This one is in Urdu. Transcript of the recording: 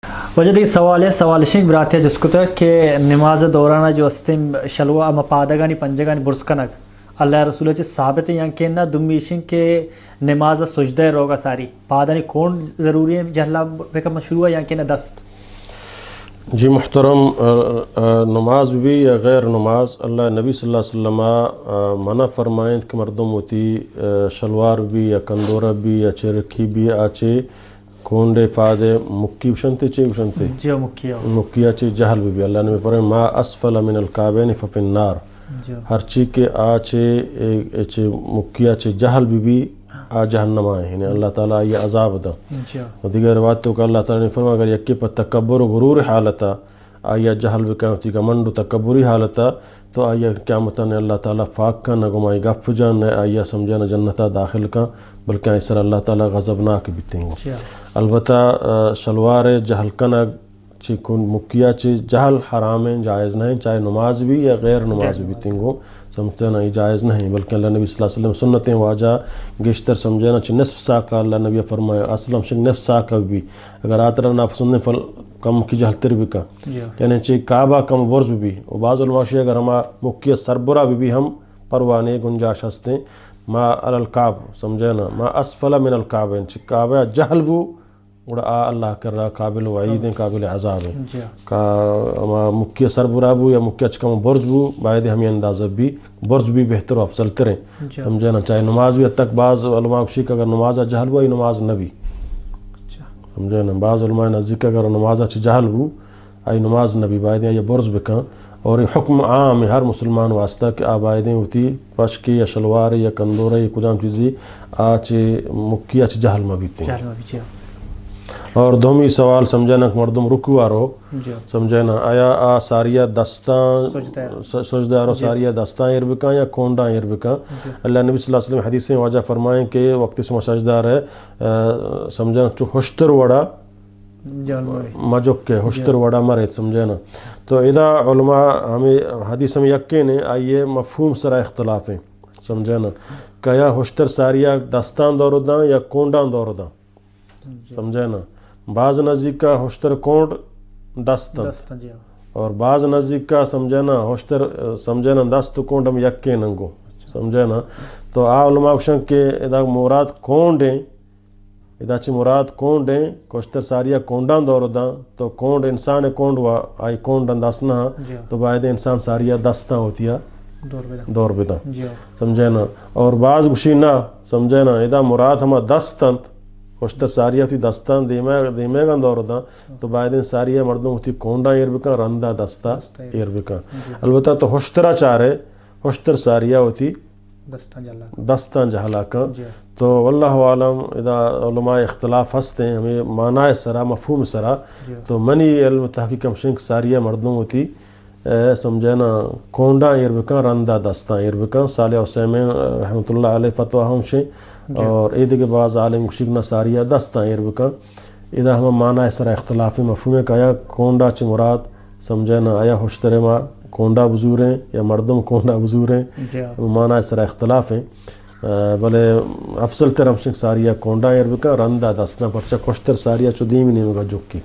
وجدی سوال شنگ براتے جس کو کہ نماز دورانہ جو استم شلوا اما پادگانی پنجگانی برسکنک اللہ رسول چ ثابت ہیں کہ نہ دمیشن کے نماز سجدہ روگا ساری پادانی کون ضروری ہے جہلا بکم شروع ہے یا کہ نہ دست؟ جی محترم، نماز بھی یا غیر نماز اللہ نبی صلی اللہ علیہ وسلم منع فرمائیں کہ مردم ہوتی شلوار بھی یا کندورہ بھی یا چرکھی بھی آچے کونڈے فادے مکی وشنتے چے وشنتے جو مکیا چے جہل بھی اللہ نے فرمایا ما اسفل من الکعبین ففی النار، ہر چیز کے آچے مکیا چے جہل بھی آ جہنم آئے، یعنی اللہ تعالیٰ یہ عذاب دا۔ اور دیگر روایتوں کا اللہ تعالیٰ نے فرمایا اگر یکی پر تکبر و غرور حالتا آیا جہل بھی کہتی کا منڈو تکبری حالتا تو آیا قیامتہ نے اللہ تعالیٰ فاق کا نہ گمائی گف جان نہ آیا سمجھا نہ جنتا داخل کا، بلکہ اس طرح اللہ تعالیٰ غضبناک بھی تیں گے۔ البتہ شلوار جہل کنگ چی کن مکیا چی جہل حرام ہیں، جائز نہیں، چاہے نماز بھی یا غیر نماز بھی تنگو سمجھتے نا، یہ جائز نہیں، بلکہ اللہ نبی صلی اللہ علیہ وسلم سنتیں واجہ گشتر سمجھے نا چی نصف ساقہ اللہ نبی فرمایا اسلم شک نصف ساقہ بھی اگر آتر نافسن فل کم کی جہل تر بھی کا، یعنی چی کعبہ کم برز بھی، اور بعض علماء اگر ہما مکیا سربرہ بھی ہم پروانے گنجاش ہستے ما الکعب سمجھے نا ما اسفل من الکعبین چی کعبہ جہل بو وڑا اللہ کر رہا قابل وعید ہیں، قابل عذاب ہیں، مکیہ سربراہ بو یا مکیہ چکم برز بو باید ہمیں اندازہ بھی برز بھی بہتر و افضل تریں سمجھے نا، چاہے نماز بھی حد تک بعض علماء کو شک اگر نماز جہل بو یہ نماز نبی سمجھے نا، بعض علماء نزدیک اگر نماز جہل بو آئی نماز نبی باید یا برز بکاں، اور یہ حکم عام ہے ہر مسلمان واسطہ کہ آبائدیں ہوتی پشکی یا شلوار یا کندورہ یا کجام چیزی آچے مکیہ چ جہل میں بیتے ہیں۔ اور دومی سوال سمجھنا کہ مردم رکوع آرو سمجھنا آیا ساریہ دستان سجدہ آرو ساریہ دستان اربکاں یا کونڈاں اربکاں، اللہ نبی صلی اللہ علیہ وسلم حدیثیں واجہ فرمائیں کہ وقت سمجھ سجدہ رہے سمجھنا چو ہشتر وڑا مجک کے ہشتر وڑا مرد سمجھنا، تو ادا علماء ہمیں حدیث میں یقین ہے آئیے مفہوم سرا اختلاف ہیں سمجھنا کہ یا ہشتر ساریہ دستان دور داں یا کونڈاں دور داں سمجھے نا، بعض نزدیک کا ہوشتر کونڈ دستن اور بعض نزدیک کا سمجھے نا ہوشتر سمجھے نا دست کونڈ ہم یکے ننگو سمجھے نا، تو علماء کشن کے ادا مراد کونڈ ہیں، ادا چی مراد کونڈ ہیں ہوشتر ساریہ کونڈان دور داں تو کونڈ انسان کونڈ وا آئی کونڈ دستنا تو باید انسان ساریہ دستاں ہوتی ہے دور بداں سمجھے نا، اور بعض گشی نہ سمجھے نا ادا مراد ہما دستند ہوشتر ساریہ ہوتی دستان دیمے گا دور دا تو باید ساریہ مردم ہوتی کونڈا ایربکا رندہ دستا ایربکا، البتہ تو ہوشترہ چارے ہوشتر ساریہ ہوتی دستان جہلا کا، تو واللہ عالم ادا علماء اختلاف ہستے ہیں ہمیں معنی سرا مفہوم سرا، تو منی علم تحقیق مشنک ساریہ مردم ہوتی سمجھنا کونڈا ایربکا رندہ دستان ایربکا، صالح حسین رحمۃ اللہ علیہ فتوہ ہم شیں اور عید کے بعض عالم شکنا ساریہ دستاں ایربکا، ادا ہم معنی سرا اختلافی مفہوم کا آیا کونڈا چ مراد سمجھنا آیا ہوشتر ما کونڈا بزور ہیں یا مردم کونڈا بزور ہیں، معنی سرا اختلاف ہیں، بلے افضل تر ہم شک ساریہ کونڈا ایربکا رندہ دستاں پرچہ ہوشتر ساریہ چو دیمی نہیں ہوگا جوکی۔